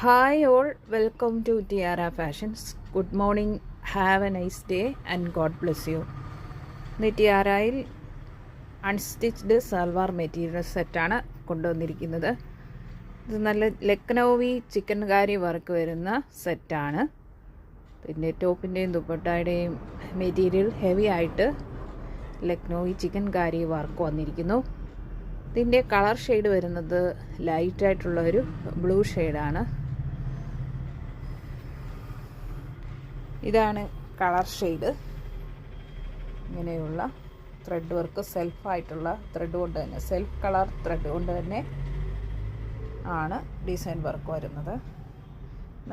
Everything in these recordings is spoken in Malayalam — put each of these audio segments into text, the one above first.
Hi all, welcome to Tiara Fashions. Good morning, have a nice day and God bless you. ഇന്ന് ടിയാറയിൽ അൺസ്റ്റിച്ച്ഡ് സൽവാർ മെറ്റീരിയൽ സെറ്റാണ് കൊണ്ടുവന്നിരിക്കുന്നത്. ഇത് നല്ല ലക്നൗവി ചിക്കൻകാരി വർക്ക് വരുന്ന സെറ്റാണ്. പിന്നെ ടോപ്പിൻ്റെയും ദുപ്പട്ടയുടെയും മെറ്റീരിയൽ ഹെവി ആയിട്ട് ലക്നൗവി ചിക്കൻകാരി വർക്ക് വന്നിരിക്കുന്നു. ഇതിൻ്റെ കളർ ഷെയ്ഡ് വരുന്നത് ലൈറ്റായിട്ടുള്ള ഒരു ബ്ലൂ ഷെയ്ഡാണ്. ഇതാണ് കളർ ഷെയ്ഡ്. ഇങ്ങനെയുള്ള ത്രെഡ് വർക്ക് സെൽഫായിട്ടുള്ള ത്രെഡ് കൊണ്ട് തന്നെ, സെൽഫ് കളർ ത്രെഡ് കൊണ്ട് തന്നെ ആണ് ഡിസൈൻ വർക്ക് വരുന്നത്.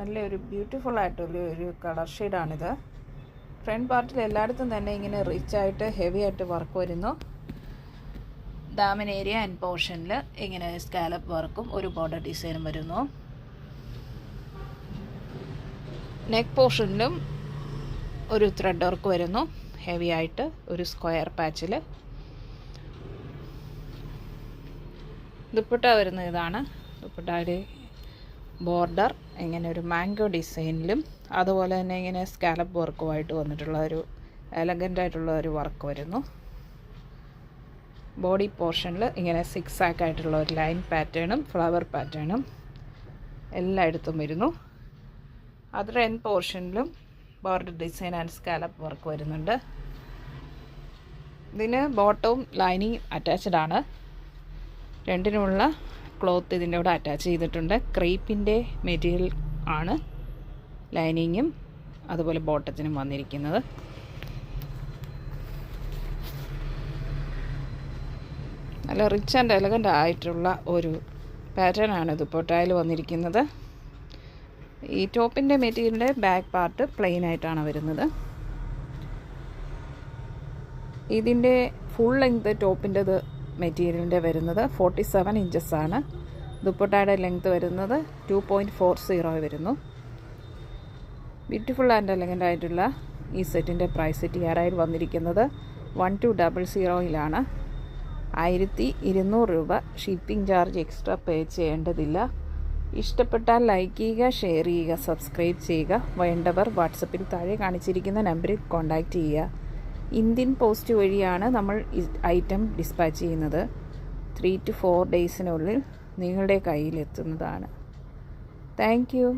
നല്ലൊരു ബ്യൂട്ടിഫുൾ ആയിട്ടുള്ള ഒരു കളർ ഷെയ്ഡാണിത്. ഫ്രണ്ട് പാർട്ടിൽ എല്ലായിടത്തും തന്നെ ഇങ്ങനെ റിച്ച് ആയിട്ട് ഹെവി ആയിട്ട് വർക്ക് വരുന്നു. ഡാമൻ ഏരിയ ആൻഡ് പോർഷനിൽ ഇങ്ങനെ സ്കാലപ്പ് വർക്കും ഒരു ബോർഡർ ഡിസൈനും വരുന്നു. നെക്ക് പോർഷനിലും ഒരു ത്രെഡ് വർക്ക് വരുന്നു ഹെവി ആയിട്ട് ഒരു സ്ക്വയർ പാച്ചിൽ. ദുപ്പട്ട വരുന്ന ഇതാണ്. ദുപ്പട്ടയുടെ ബോർഡർ ഇങ്ങനെ ഒരു മാംഗോ ഡിസൈനിലും അതുപോലെ തന്നെ ഇങ്ങനെ സ്കാലപ്പ് വർക്കുമായിട്ട് വന്നിട്ടുള്ള ഒരു എലഗൻ്റ് ആയിട്ടുള്ള ഒരു വർക്ക് വരുന്നു. ബോഡി പോർഷനിൽ ഇങ്ങനെ സിക്സ് ആക്ക് ആയിട്ടുള്ള ഒരു ലൈൻ പാറ്റേണും ഫ്ലവർ പാറ്റേണും എല്ലായിടത്തും വരുന്നു. അതർ എൻഡ് പോർഷനിലും border design and scallop work വരുന്നുണ്ട്. ഇതിന് ബോട്ടവും ലൈനിങ് അറ്റാച്ച്ഡ് ആണ്. രണ്ടിനുമുള്ള ക്ലോത്ത് ഇതിൻ്റെ കൂടെ അറ്റാച്ച് ചെയ്തിട്ടുണ്ട്. ക്രേപ്പിൻ്റെ മെറ്റീരിയൽ ആണ് ലൈനിങ്ങും അതുപോലെ ബോട്ടത്തിനും വന്നിരിക്കുന്നത്. നല്ല റിച്ച് ആൻഡ് എലഗൻ്റ് ആയിട്ടുള്ള ഒരു പാറ്റേൺ ആണ് ദുപ്പട്ടയിൽ വന്നിരിക്കുന്നത്. ഈ ടോപ്പിൻ്റെ മെറ്റീരിയലിൻ്റെ ബാക്ക് പാർട്ട് പ്ലെയിൻ ആയിട്ടാണ് വരുന്നത്. ഇതിൻ്റെ ഫുൾ ലെങ്ത് ടോപ്പിൻ്റെത് മെറ്റീരിയലിൻ്റെ വരുന്നത് 47 ഇഞ്ചസ് ആണ്. ദുപ്പട്ടയുടെ ലെങ്ത് വരുന്നത് 2.40 വരുന്നു. ബ്യൂട്ടിഫുൾ ആൻഡ് എലഗൻ്റ് ആയിട്ടുള്ള ഈ സെറ്റിൻ്റെ പ്രൈസ് ടിയാറയിൽ വന്നിരിക്കുന്നത് 1200 1200 രൂപ. ഷിപ്പിംഗ് ചാർജ് എക്സ്ട്രാ പേ ചെയ്യേണ്ടതില്ല. ഇഷ്ടപ്പെട്ടാൽ ലൈക്ക് ചെയ്യുക, ഷെയർ ചെയ്യുക, സബ്സ്ക്രൈബ് ചെയ്യുക. വേണ്ടവർ വാട്സപ്പിൽ താഴെ കാണിച്ചിരിക്കുന്ന നമ്പറിൽ കോൺടാക്റ്റ് ചെയ്യുക. ഇന്ത്യൻ പോസ്റ്റ് വഴിയാണ് നമ്മൾ ഐറ്റം ഡിസ്പാച്ച് ചെയ്യുന്നത്. 3 to 4 ഡേയ്സിനുള്ളിൽ നിങ്ങളുടെ കയ്യിലെത്തുന്നതാണ്. Thank you.